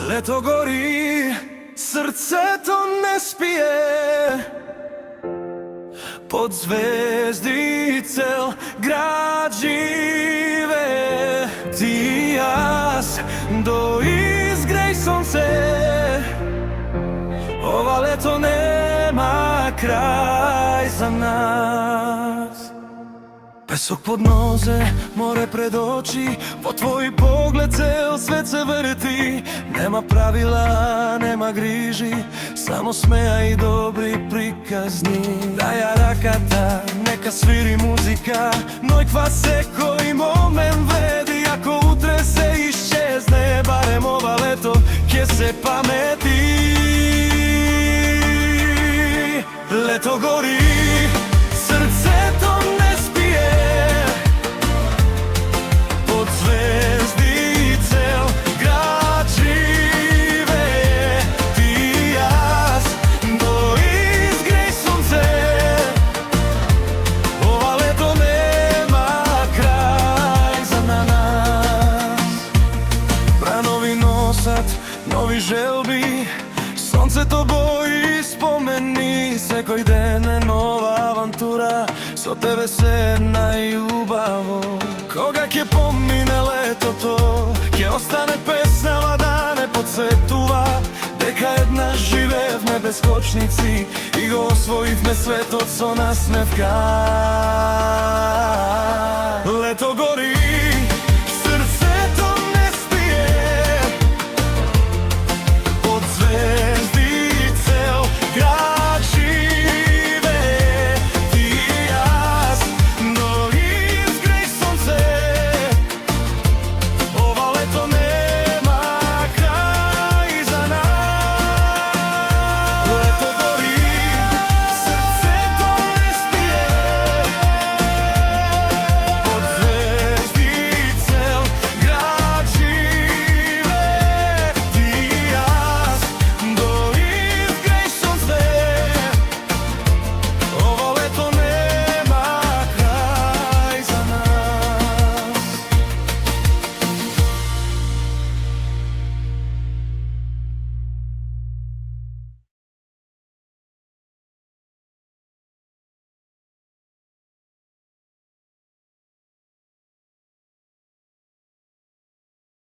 Лето гори, срцето не спие, под звезди цел град живее. Ти и јас до изгреј сонце, ова лето нема крај за нас. Песок под нозе, море пред очи, во твој поглед цел свет се врти. Нема правила, нема грижи, само смеа и добри приказни. Дај ја раката, нека свири музика, ноќва секој момент вреди. Ако утре се исчезне, барем ова лето ќе се памети. Лето гори, срцето не спие, под звезди цел град живее. Ти и јас до изгреј сонце, ова лето нема крај за нас. Бранови носат нови желби, сонцето бои спомени. Секој ден е нова авантура, со тебе се најубаво. Кога ќе помине летото, ќе остане песнава да не подсетува, дека еднаш живеевме без кочници и го освоивме светот со насмевка. Лето гори,